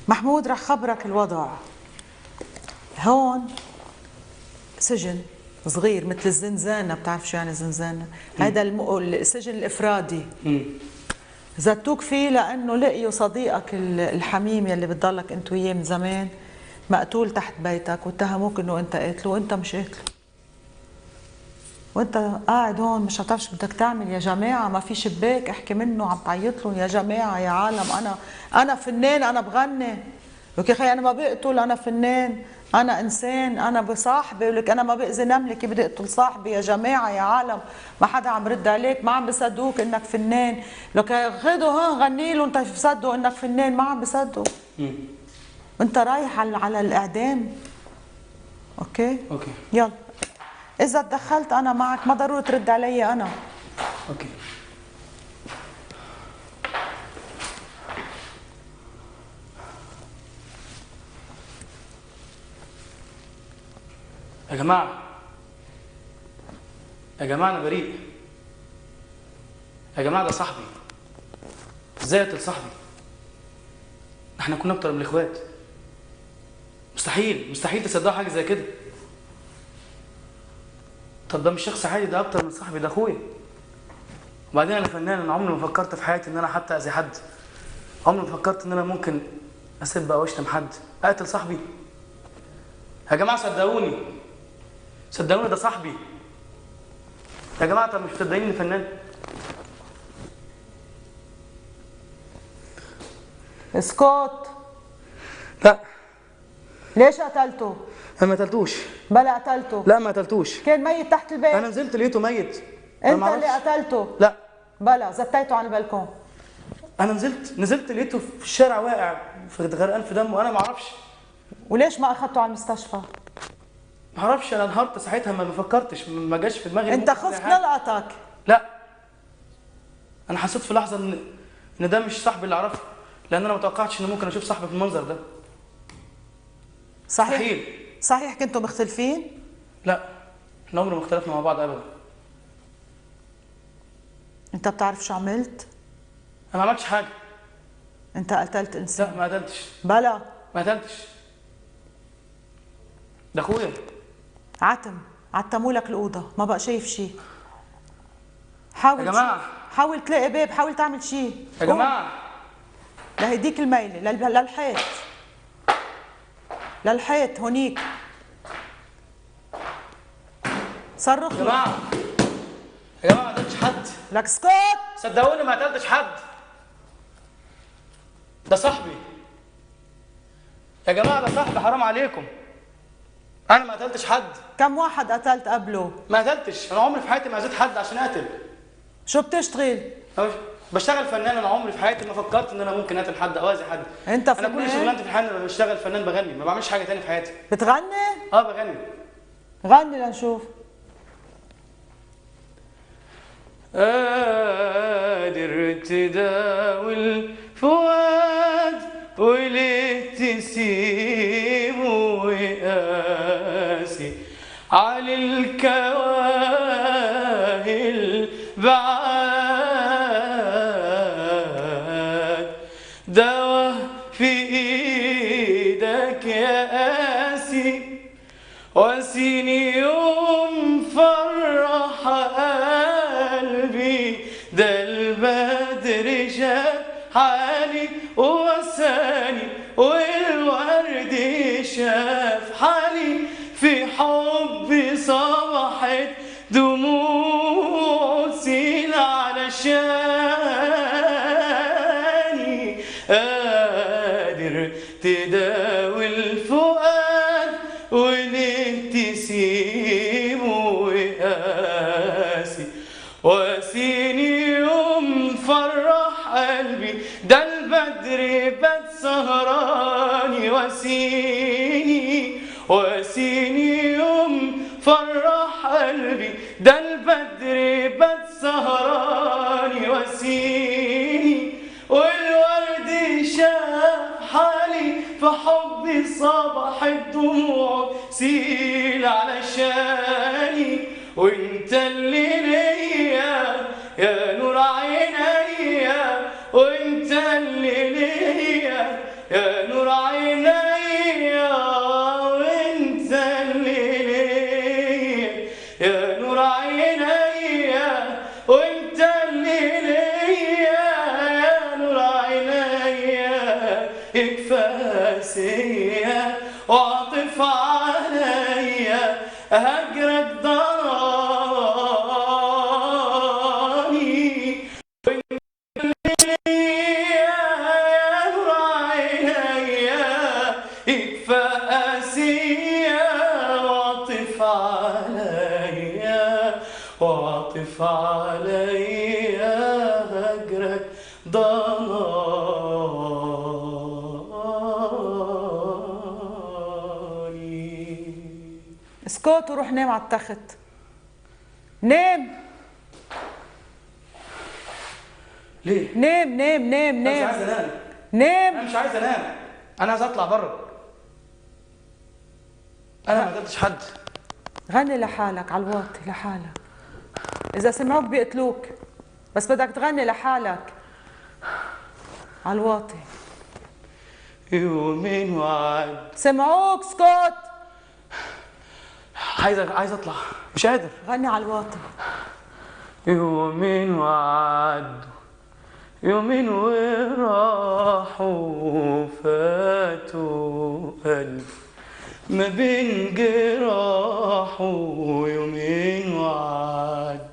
محمود رح خبرك الوضع. هون سجن صغير مثل الزنزانة، بتعرف شو يعني زنزانة؟ هذا السجن الإفرادي. زتوك فيه لأنه لقيوا صديقك الحميم يلي بتضلك أنت وياه من زمان مقتول تحت بيتك، واتهموك إنه أنت قاتله وأنت مش قاتله. وأنت قاعد هون مش هتعرف شو بدك تعمل. يا جماعة ما في شباك احكي منه، عم تعيط لهم يا جماعة يا عالم. أنا فنان، أنا بغني. لك يا أخي أنا ما بقتل، أنا فنان، أنا إنسان، أنا بصاحبي. ولك أنا ما بأذي نملة، كيف بدي أقتل صاحبي؟ يا جماعة يا عالم ما حدا عم رد عليك، ما عم بصدقوك إنك فنان. لك خذوا هون غني له أنت بصدقوا إنك فنان، ما عم بصدقوا. أنت رايح على الإعدام. أوكي؟ اوكي يلا إذا تدخلت أنا معك، ما ضروري ترد علي أنا. اوكي. يا جماعة يا جماعة أنا بريء. يا جماعة ده صاحبي، ازاي قتل صاحبي؟ احنا كنا أكتر من الإخوات. مستحيل مستحيل تصدقوا حاجة زي كده. طب ده مش شخص عادي، ده أكتر من صاحبي، ده أخويا. وبعدين أنا فنان، أنا عمري ما فكرت في حياتي إن أنا حتى أذي حد. عمري ما فكرت إن أنا ممكن أسب أو أشتم حد، أقتل صاحبي. يا جماعة صدقوني صدقوني ده صاحبي. يا جماعة طب مش مصدقين إني فنان؟ اسكت. لا. ليش قتلته؟ أنا ما قتلتوش. بلا قتلته. لا ما قتلتوش. كان ميت تحت البيت. أنا نزلت لقيته ميت. انت اللي قتلته؟ لا. بلا زتيته على البلكون. أنا نزلت لقيته في الشارع واقع غرقان في دمه، وأنا ما أعرفش. وليش ما اخذته على المستشفى؟ ما أعرفش، أنا انهارت ساعتها، ما فكرتش، ما جاش في دماغي. انت خفت نلقطك؟ لا. أنا حسيت في لحظة إن ده مش صاحبي اللي أعرفه، لأن أنا ما توقعتش إن ممكن أشوف صاحبي في المنظر ده. صحيح؟ مستحيل. صحيح كنتوا مختلفين؟ لا، احنا عمرنا ما اختلفنا مع بعض أبدا. انت بتعرف شو عملت؟ أنا ما عملتش حاجة. انت قتلت انسان. لا ما قتلتش. بلا ما قتلتش، ده أخويا. عتموا لك الأوضة، ما بقى شايف شيء. حاول يا جماعة حاول تلاقي باب، حاول تعمل شيء. يا جماعة لهديك الميلة للحيط، للحيط هونيك. صرخ يا جماعة يا جماعة ما قتلتش حد. لك اسكت. صدقوني ما قتلتش حد، ده صاحبي. يا جماعة ده صاحبي، حرام عليكم. أنا ما قتلتش حد. كم واحد قتلت قبله؟ ما قتلتش، أنا عمري في حياتي ما أذيت حد عشان أقتل. شو بتشتغل؟ بشتغل فنان. أنا عمري في حياتي ما فكرت إن أنا ممكن أقتل حد أو أذي حد. أنت فنان؟ أنا كل شغلانتي في الحياة بشتغل فنان، بغني، ما بعملش حاجة تاني في حياتي. بتغني؟ بغني. غني لنشوف. قادر تداوي الفؤاد وليه تسيبه وقاسي على الكواهل بعاد. دوا في ايدك يا قاسي، واسيني يوم فرح قلبي، ده البدر شاف حالي ووساني، والورد شاف حالي، في حبي صبحت دموع سيل علشاني. قادر تداوي الفؤاد وليه تسيبه وقاسي، واسيني يوم فرح قلبي، ده البدر بات سهراني. واسيني يوم فرح قلبي، ده البدر بات سهراني. واسيني والورد شاف حالي، في حبي صبح الدموع سيل علشاني. وانت اللي ليا يا نور عينيا، وانت اللي ليا يا نور عيني وانت اللي ليا، يا نور عيني وانت اللي ليا، يا نور عيني يكفى قاسية وعطف عليا هجرك ضراني، يا نور عيني يكفى قاسية وعطف عليا وعطف عليا هجرك ضناني. اسكت وروح نام على التخت. نام. ليه؟ نام نام نام أنا مش نام. عايز انام. نام. انا مش عايز انام، انا عايز اطلع بره. انا ما قتلتش حد. غني لحالك على الواطي لحالك. إذا سمعوك بيقتلوك، بس بدك تغني لحالك على الواطي. يومين وعد. سمعوك اسكت. عايز اطلع، مش قادر. غني على الواطي. يومين وعد، يومين وراحوا فاتوا ألف ما بين جراح، يومين وعد،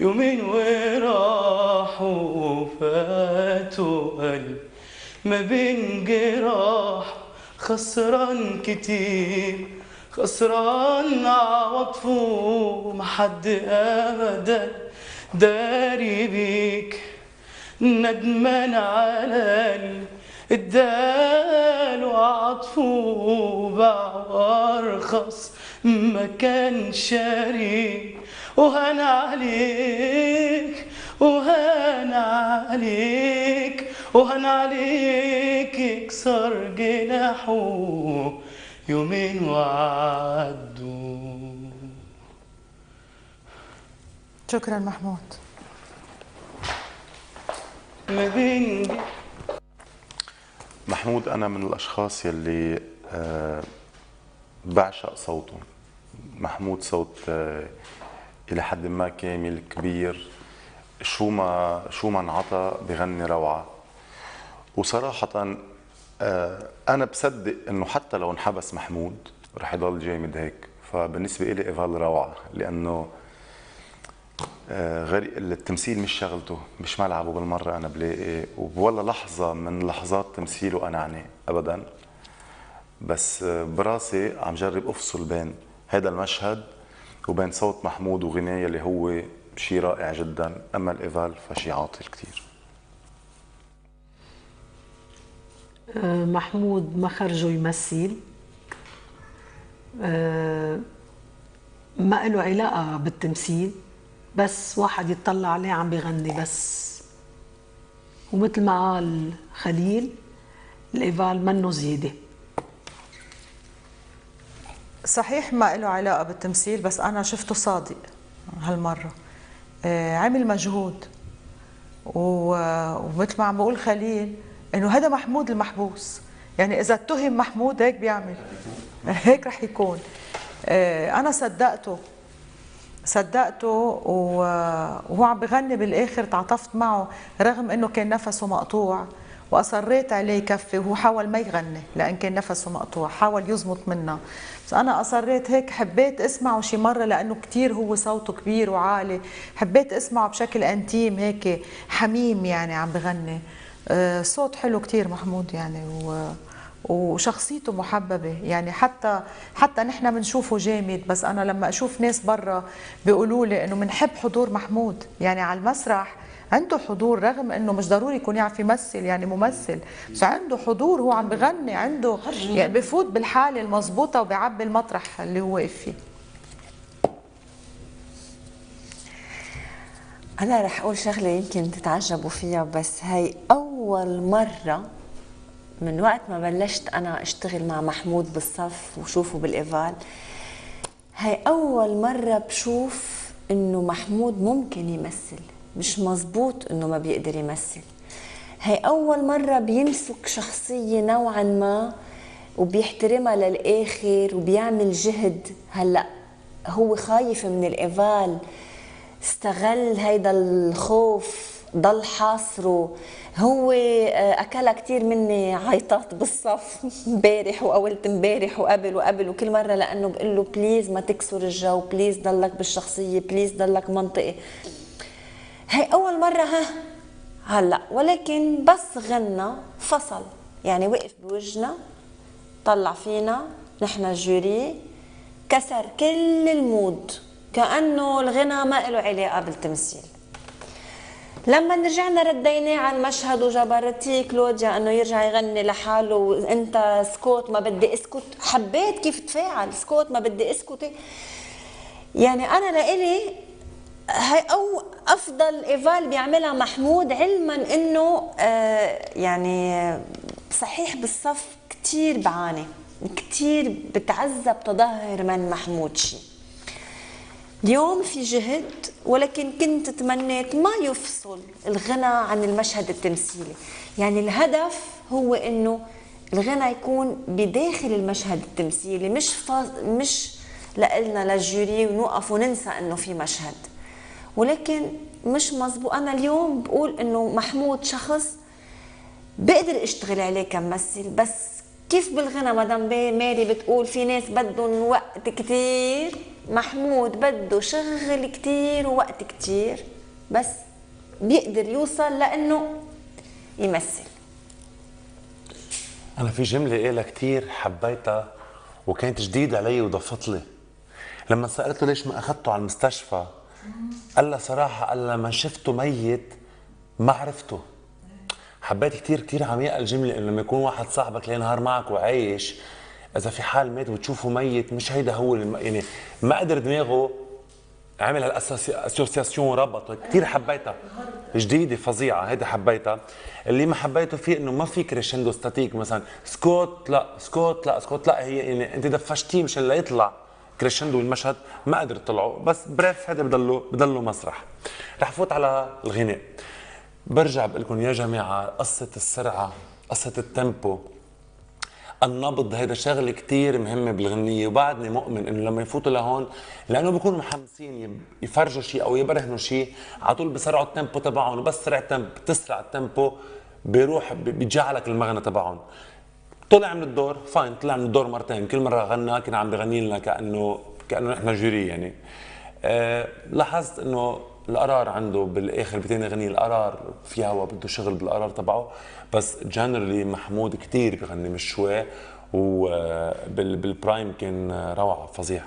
يومين وراحوا فاتوا ألف ما بين جراح، خسران كتير خسران عواطفه محد أبدا داري بيك، ندمان على اداله عطفه باع وارخص ما كان شاري، وهان عليك وهان عليك وهان عليك يكسر جناحه يومين وعدوا. شكرا محمود. ما بين محمود أنا من الأشخاص يلي بعشق صوته. محمود صوت إلى حد ما كامل كبير، شو ما انعطى بغني روعة. وصراحة أنا بصدق إنه حتى لو انحبس محمود رح يضل جامد هيك. فبالنسبة إلي إيفال روعة، لأنه غير التمثيل مش شغلته، مش ملعبه بالمرة. أنا بلاقي ولا لحظة من لحظات تمثيله أنعني أبدا، بس براسي عم جرب أفصل بين هذا المشهد وبين صوت محمود وغناية اللي هو شيء رائع جدا. أما الإيفال فشي عاطل كتير. محمود مخرجه يمثل، ما له علاقة بالتمثيل، بس واحد يتطلع عليه عم بيغني بس. ومثل ما قال خليل الإيفال منه زيادة. صحيح ما له علاقة بالتمثيل، بس أنا شفته صادق هالمرة. عمل مجهود، ومثل ما عم بقول خليل إنه هذا محمود المحبوس. يعني إذا اتهم محمود هيك بيعمل، هيك رح يكون. أنا صدقته وهو عم بغني بالاخر. تعاطفت معه رغم انه كان نفسه مقطوع، واصريت عليه يكفي. وهو حاول ما يغني لان كان نفسه مقطوع، حاول يزمط منا، بس انا اصريت هيك. حبيت اسمعه شي مره لانه كتير هو صوته كبير وعالي. حبيت اسمعه بشكل انتيم هيك حميم، يعني عم بغني. صوت حلو كتير محمود يعني، وشخصيته محببة. يعني حتى نحن بنشوفه جامد، بس أنا لما أشوف ناس برا بيقولوا لي إنه بنحب حضور محمود. يعني على المسرح عنده حضور، رغم إنه مش ضروري يكون يعرف يمثل، يعني ممثل، بس عنده حضور. هو عم بغني، عنده يعني بفوت بالحالة المضبوطة وبيعبي المطرح اللي هو واقف فيه. أنا رح أقول شغلة يمكن تتعجبوا فيها، بس هاي أول مرة من وقت ما بلشت أنا أشتغل مع محمود بالصف وشوفه بالإيفال، هاي أول مرة بشوف إنه محمود ممكن يمثل، مش مزبوط إنه ما بيقدر يمثل. هي أول مرة بيمسك شخصية نوعا ما وبيحترمها للآخر وبيعمل جهد. هلأ هو خايف من الإيفال، استغل هيدا الخوف، ضل حاصره. هو أكلها كتير مني عيطات بالصف امبارح وأولت امبارح وقبل وكل مرة، لأنه بقول له بليز ما تكسر الجو، بليز ضلك بالشخصية، بليز ضلك منطقي. هي أول مرة هلا، ولكن بس غنى فصل، يعني وقف بوجهنا، طلع فينا نحن جوري، كسر كل المود، كأنه الغنى ما له علاقة بالتمثيل. لما رجعنا رديناه على المشهد وجبرتيه كلوديا انه يرجع يغني لحاله، وانت سكوت ما بدي اسكت، حبيت كيف تفاعل، سكوت ما بدي اسكت. يعني انا لإلي هي او افضل ايفال بيعملها محمود، علما انه يعني صحيح بالصف كتير بعاني، كتير بتعذب تظاهر من محمود شي. اليوم في جهد، ولكن كنت تمنيت ما يفصل الغنى عن المشهد التمثيلي. يعني الهدف هو انه الغنى يكون بداخل المشهد التمثيلي، مش لنا للجوري ونوقف وننسى انه في مشهد. ولكن مش مزبوط. انا اليوم بقول انه محمود شخص بقدر اشتغل عليه كممثل، بس كيف بالغنى مدام ماري بتقول في ناس بدهم وقت كتير، محمود بده شغل كتير ووقت كتير، بس بيقدر يوصل لانه يمثل. أنا في جملة إلها كتير حبيتها وكانت جديدة علي وضفت لي. لما سألته ليش ما أخذته على المستشفى، قال لها صراحة، قال لها لما شفته ميت ما عرفته. حبيت كتير كتير عميقة الجملة، إنه لما يكون واحد صاحبك ليه نهار معك وعايش، إذا في حال مات وتشوفه ميت، مش هيدا هو يعني ما قدر دماغه عمل هالاسوسياسيون، ربطه. كثير حبيتها، جديده فظيعه، هيدي حبيتها. اللي ما حبيته فيه انه ما في كريشندو ستاتيك، مثلا سكوت لا سكوت لا سكوت لا، هي يعني انت دفشتيه مشان لا يطلع كريشندو المشهد، ما قدر يطلعه. بس بريف هذا بضله مسرح. رح فوت على الغناء. برجع بقول لكم يا جماعه، قصه السرعه، قصه التيمبو، النبض، هيدا شغله كتير مهمه بالغنيه. وبعدني مؤمن انه لما يفوتوا لهون، لانه بيكونوا محمسين يفرجوا شيء او يبرهنوا شيء، على طول بسرعوا التيمبو تبعهم، وبس تسرع التيمبو بيروح بيجعلك المغنى تبعهم. طلع من الدور فاين، طلع من الدور مرتين، كل مره غنى كان عم بغني لنا كانه نحن جوري يعني. لاحظت انه القرار عنده بالاخر بتاني غنية، القرار في هوا، بده شغل بالقرار تبعه. بس جنرالي محمود كتير بغني مش شوي، وبالبرايم كان روعه فظيع.